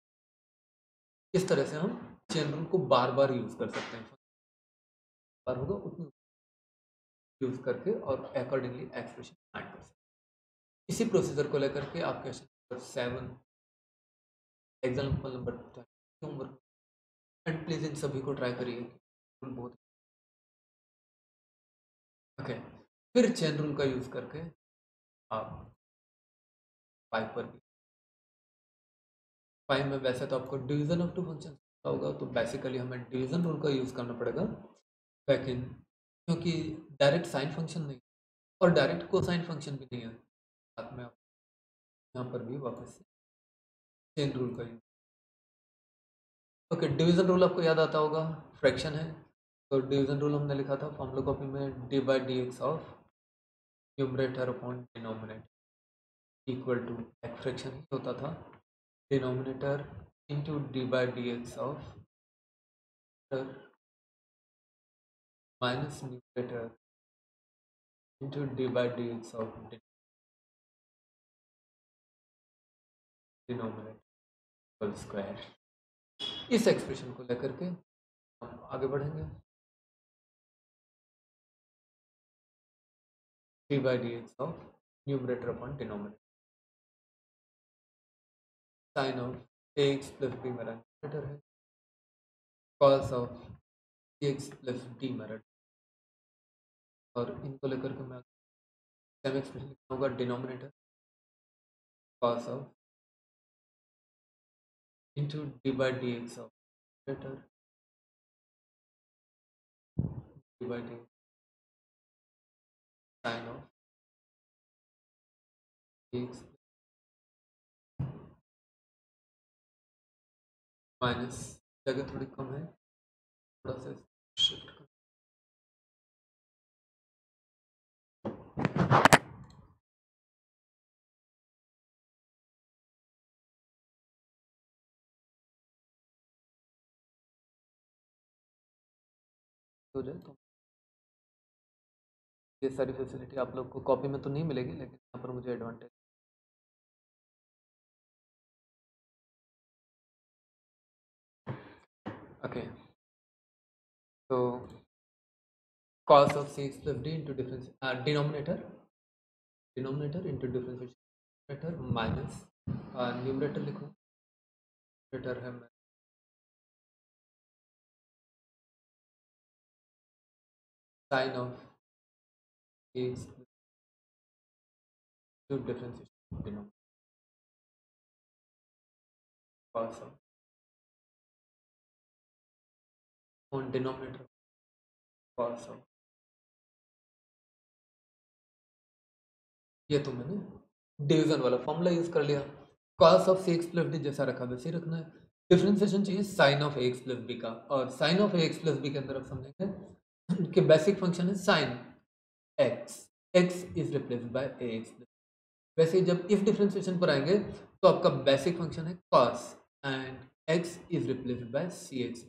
इस तरह से हम चेन रूल को बार बार यूज़ कर सकते हैं, बार होगा उतनी यूज़ करके और अकॉर्डिंगली एक्सप्रेशन ऐड कर सकते हैं। इसी प्रोसीजर को लेकर के आप question number 7, example number 10 and please इन सभी को ट्राई करिए, बहुत ओके। फिर चेन रूल का यूज़ करके आप पाइप पर भी, पाइप में वैसे तो आपको डिवीजन ऑफ टू फंक्शन होगा, तो बेसिकली हमें डिवीजन रूल का यूज़ करना पड़ेगा, लेकिन क्योंकि डायरेक्ट साइन फंक्शन नहीं और डायरेक्ट कोसाइन फंक्शन भी नहीं है, साथ में आप यहाँ पर भी वापस से चेन रूल का यूज। ओके, डिवीजन रूल आपको याद आता होगा, फ्रैक्शन है, तो डिवीजन रूल हमने लिखा था फॉर्मूला कॉपी में, d by D x of numerator upon denominator equal to, एक फ्रैक्शन ही होता था, denominator into d by D x of minus numerator into d by D x of denominator square. इस expression को लेकर के हम आगे बढ़ेंगे, d by D x of numerator upon denominator, sine of a x plus b मेरा numerator है, cos of x plus d मेरा, और इनको लेकर के मैं सेम एक्सप्रेशन लिखना होगा, denominator cos of into d by D x of numerator d by d sine of x minus, जगह थोड़ी कम है, थोड़ा सा शिफ्ट कर, हो जाए तो ये सारी फैसिलिटी आप लोग को कॉपी में तो नहीं मिलेगी, लेकिन यहाँ पर मुझे एडवांटेज। ओके, तो cos of c(x plus d) into difference denominator into differentiation numerator minus numerator लिखो, न्यूमरेटर है मैं sine of x to differentiation denominator cos of on denominator cos of, ये तो मैंने डिवीजन वाला फॉर्मूला यूज कर लिया, cos of x plus d जैसा रखा वैसे ही रखना है, डिफरेंशिएशन चाहिए sine of x plus b का, और sine of x plus b के अंदर आप समझेंगे कि बेसिक फंक्शन है sine x, x is replaced by a x, वैसे जब इफ डिफरेंशिएशन पर आएंगे तो आपका बेसिक फंक्शन है cos and x is replaced by c x,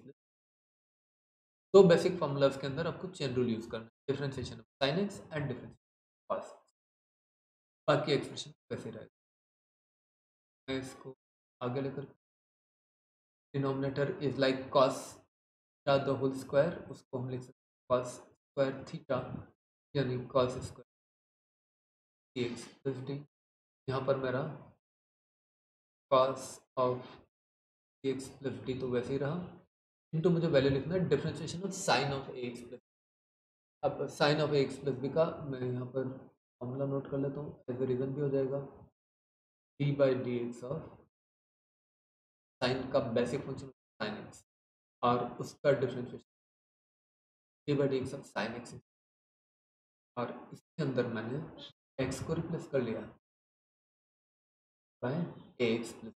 दो बेसिक फॉर्मूलाज के अंदर आपको चेन रूल यूज करना है, differentiation of sine x and differentiation cos, बाकी एक्सप्रेशन वैसे रहेगा। मैं इसको आगे लेकर, denominator is like cos the whole square, उसको हम लिख सकते हैं cos स्क्वायर थीटा, यानी cos square c x plus d, यहाँ पर मेरा cos of x plus d तो वैसे ही रहा, इनटू मुझे वैल्यू लिखना है differentiation of sine of a x plus, अब sine of a x plus b का मैं यहाँ पर फॉर्मूला नोट कर लेता हूँ, एज ए रीजन भी हो जाएगा, d by D x of sine का बेसिक फंक्शन साइन एक्स, और उसका differentiation d by D x of sine x, और इसके अंदर मैंने एक्स को रिप्लेस कर लिया by a x plus,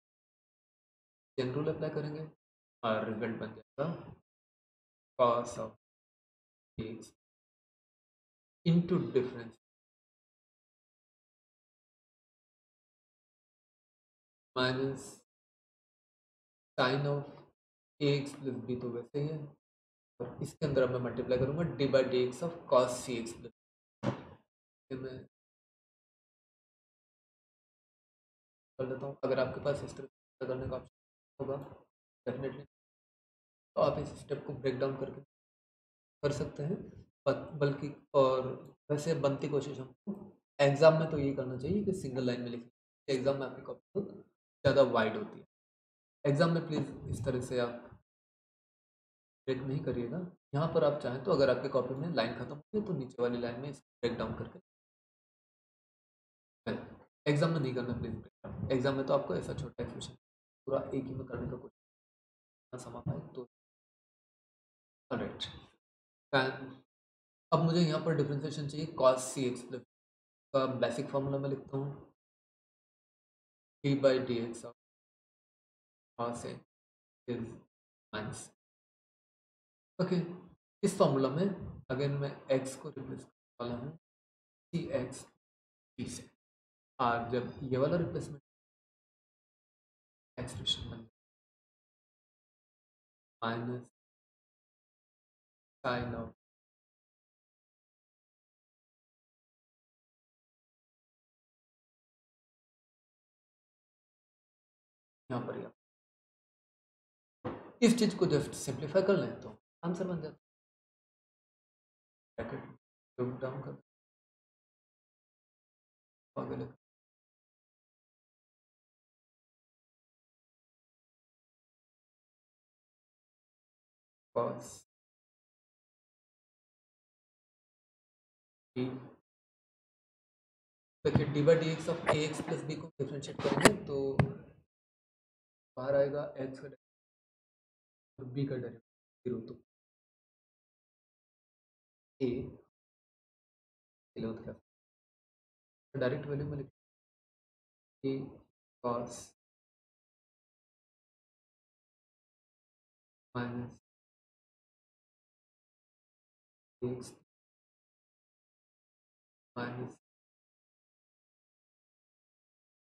chain rule apply करेंगे और रिजल्ट बन जाएगा cos of a x into difference minus sine of a x plus b, तो वैसे ही है, और इसके अंदर अब मैं मल्टीप्लाई करूंगा d by D x of cos c x plus, मैं कर लेता हूँ। अगर आपके पास इस तरह से करने का ऑप्शन होगा डेफिनेटली, तो आप इस स्टेप को ब्रेक डाउन करके कर सकते हैं, बल्कि और वैसे बनती कोशिश हमको एग्जाम में तो ये करना चाहिए कि सिंगल लाइन में लिखें, एग्जाम में आपकी कॉपी ज़्यादा वाइड होती है। एग्जाम में प्लीज़ इस तरह से आप ब्रेक नहीं करिएगा। यहाँ पर आप चाहें तो अगर आपकी कॉपी में लाइन खत्म होती है तो नीचे वाली लाइन में इसको ब्रेक डाउन करके, एग्जाम में नहीं करना प्लीज़ ब्रेक डाउन। एग्जाम में तो आपको ऐसा छोटा एक्सप्रेशन पूरा एक ही में करने का कुछ समा पाए तो राइट। अब मुझे यहाँ पर डिफरेंशिएशन चाहिए cos सी एक्स प्लस का बेसिक फार्मूला मैं लिखता हूँ D by D x of cos x is minus, okay. इस फार्मूला में अगेन मैं x को रिप्लेस करने वाला हूँ सी एक्स टी से, और जब ये वाला रिप्लेसमेंट एक्सप्रेशन बन माइनस साइन ऑफ यहाँ पर इस चीज को जस्ट सिंप्लीफाई कर लें तो आंसर बन जाता है। ब्रैकेट डाउन कर आगे cos डी, देखिए d by D x of a x plus b को डिफरेंशिएट करेंगे तो बाहर आएगा एक्स का और बी का डेरिवेटिव 0, तो ए डायरेक्ट वैल्यू में लिख ए cos minus x minus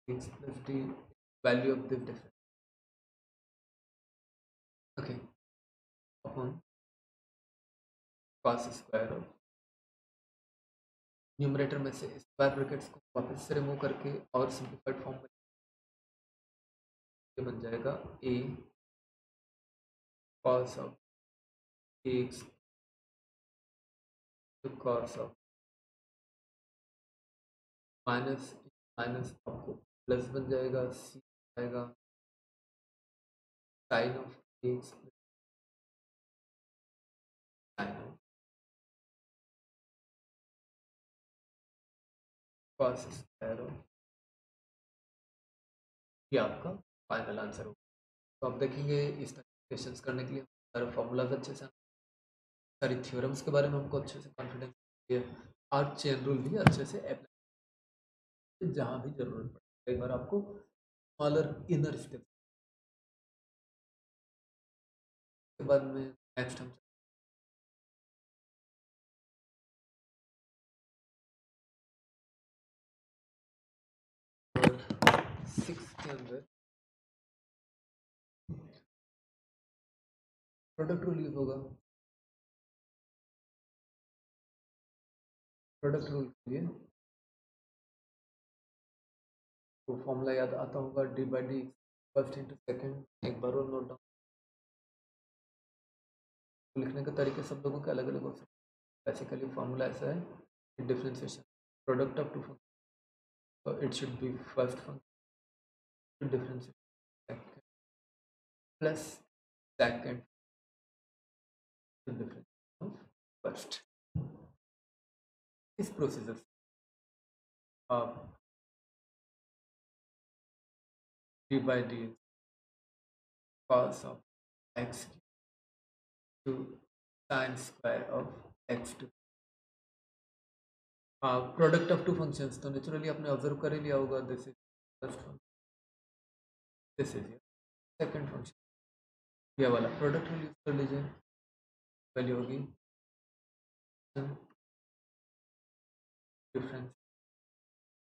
X plus D, value of this difference, okay, upon cos square of numerator में से स्क्वायर ब्रैकेट्स को वापस से रिमूव करके और सिंप्लीफाइड फॉर्म में बन जाएगा ए cos of x to cos of minus minus आपको प्लस बन जाएगा, सी आएगा sign of x sign of cos square of, ये आपका फाइनल आंसर होगा। तो आप देखेंगे इस तरह क्वेश्चंस करने के लिए सारे फॉर्मूलाज अच्छे से, सारी थ्योरम्स के बारे में हमको अच्छे से कॉन्फिडेंस है, और चेन रूल भी अच्छे से अप्लाई जहाँ भी जरूरत पड़े। कई बार आपको स्मॉलर इनर स्टेप के बाद में नेक्स्ट हम 6 के अंदर प्रोडक्ट रूल यूज होगा। प्रोडक्ट रूल के लिए तो फॉर्मूला याद आता होगा d by D first into second, एक बार और नोट डाउन, लिखने के तरीके सब लोगों के अलग अलग हो सकते हैं। बेसिकली फॉर्मूला ऐसा है कि differentiation product of two function, so it should be first function difference second plus second difference of first। इस प्रोसीजर से आप d by d cos of x to sine square of x to. Product of two functions तो naturally आपने observe कर ही लिया होगा। This is first function, this is second function. ये वाला प्रोडक्ट रूल यूज कर लीजिए, वैल्यू होगी डिफरेंस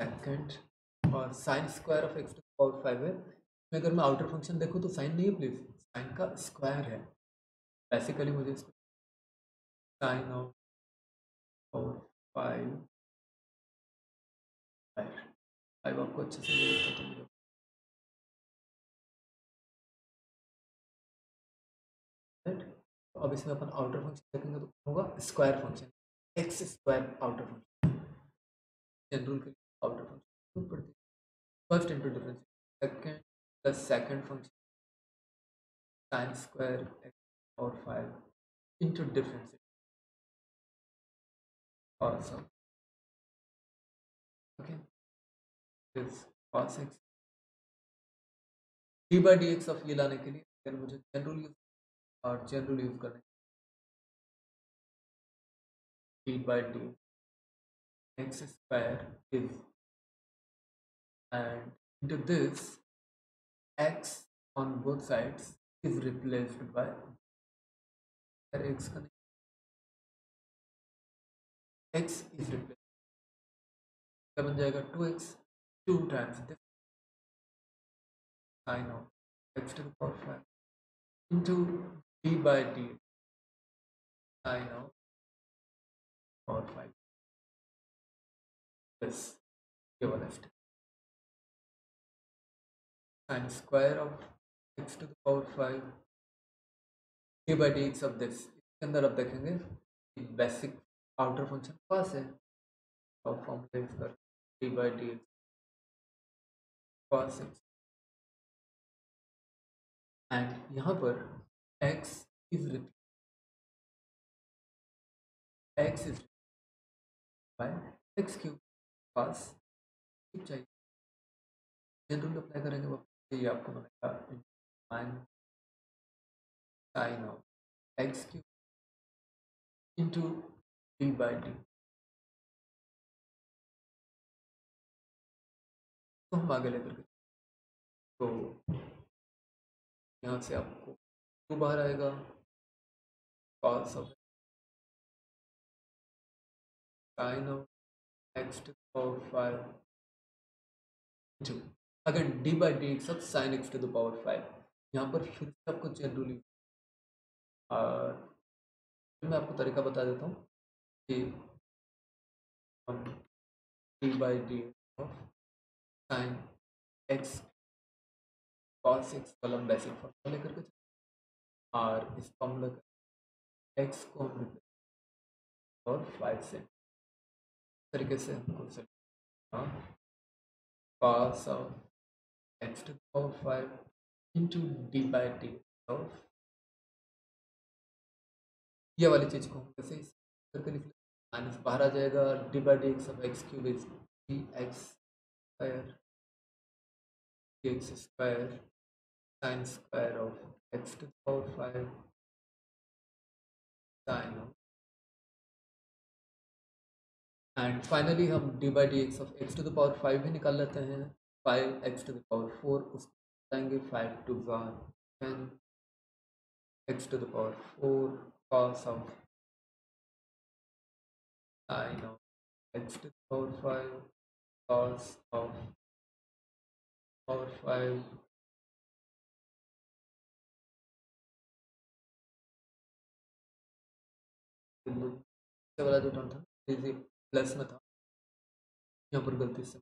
सेकंड और sine square of x to power 5 है। इसमें अगर मैं आउटर फंक्शन देखूँ तो साइन नहीं है प्लीज, साइन का स्क्वायर है। बेसिकली मुझे इसको साइन ऑफ पावर 5 5 आपको अच्छे से नहीं लगता तो मुझे right? तो अब इसमें अपन आउटर फंक्शन देखेंगे तो होगा square function, x square outer function. General के outer function first into difference second plus second function sine square x और 5 इंटू डिफरेंस और सब okay this cos x d by D x of ये लाने के लिए फिर मुझे जनरल यूज और जनरल यूज करना d by D x square is and into this x on both sides is replaced by x का x is replaced क्या बन जाएगा 2x 2 times this sin of x to the power 5 into d by d sin of power 5 plus ये वाला step sin square of x to the power 5 d by dx of this। इसके अंदर अब देखेंगे basic outer function पास है और formula use कर d by dx cos x and यहाँ पर x is by x cube पास क्यूब चाहिए जनरल अप्लाई करेंगे वो ये आपको मिलेगा मान sine of x cube into d by d. तो हम आगे लेकर के तो यहाँ से आपको टू बाहर आएगा cos of sine of x to power 5 into again d by d सब sine x to the power 5। यहाँ पर फिर से आपको जनरली मैं आपको तरीका बता देता हूँ कि हम d by d of sine x cos x वाला बेसिक फॉर्मूला लेकर के और इस फॉर्मूला का एक्स को हम और 5 से तरीके से हमको cos of x to power 5 into d by d of ये वाली चीज़ को हम कैसे करके लिख लें माइनस बाहर आ जाएगा d by D x of x cube is d x square d x square sine square of x to power 5 sine of and finally हम d by D x of x to the power 5 भी निकाल लेते हैं 5 x to the power 4 उसको जाएंगे 5 to 10 x to the power 4 cos of sin of x to the power 5 cos of power 5 से वाला जो टर्म था इजी प्लस में था यहाँ पर गलती से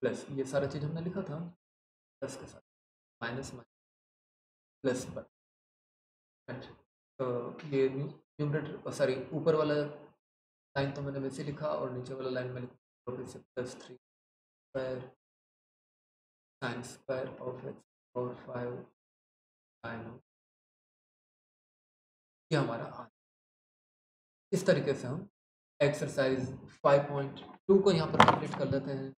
प्लस ये सारा चीज़ हमने लिखा था प्लस के साथ माइनस माइनस प्लस पर तो ये न्यूमरेटर सॉरी ऊपर वाला लाइन तो मैंने वैसे लिखा और नीचे वाला लाइन में लिखा फिर से plus 3 square sine square of x power 5 sine ये हमारा आंसर। इस तरीके से हम एक्सरसाइज 5.2 को यहाँ पर कंप्लीट कर लेते हैं।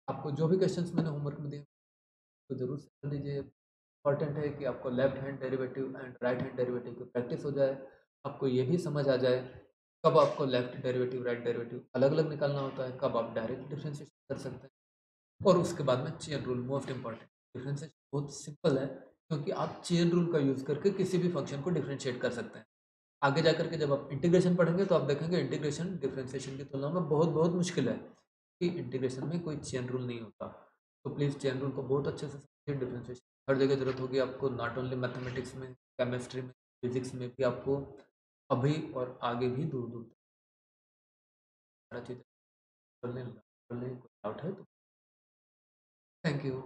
आपको जो भी क्वेश्चंस मैंने होमवर्क में दिए तो ज़रूर से कर लीजिए। इम्पॉर्टेंट है कि आपको left hand derivative and right hand derivative की प्रैक्टिस हो जाए, आपको ये भी समझ आ जाए कब आपको लेफ्ट डेरिवेटिव राइट डेरिवेटिव अलग अलग निकालना होता है, कब आप डायरेक्ट डिफ्रेंशिएशन कर सकते हैं। और उसके बाद में chain rule most important. Differentiation बहुत सिंपल है, क्योंकि आप चेन रूल का यूज़ करके किसी भी फंक्शन को डिफरेंशिएट कर सकते हैं। आगे जाकर के जब आप इंटीग्रेशन पढ़ेंगे तो आप देखेंगे इंटीग्रेशन डिफरेंशिएशन की तुलना में बहुत बहुत मुश्किल है, कि इंटीग्रेशन में कोई चेन रूल नहीं होता। तो प्लीज़ चेन रूल को बहुत अच्छे से समझिए। डिफरेंशिएशन हर जगह ज़रूरत होगी आपको, नॉट ओनली मैथमेटिक्स में, केमिस्ट्री में, फिजिक्स में भी आपको अभी और आगे भी दूर दूर तक सारा चीज़ करने कोई डाउट है तो थैंक यू।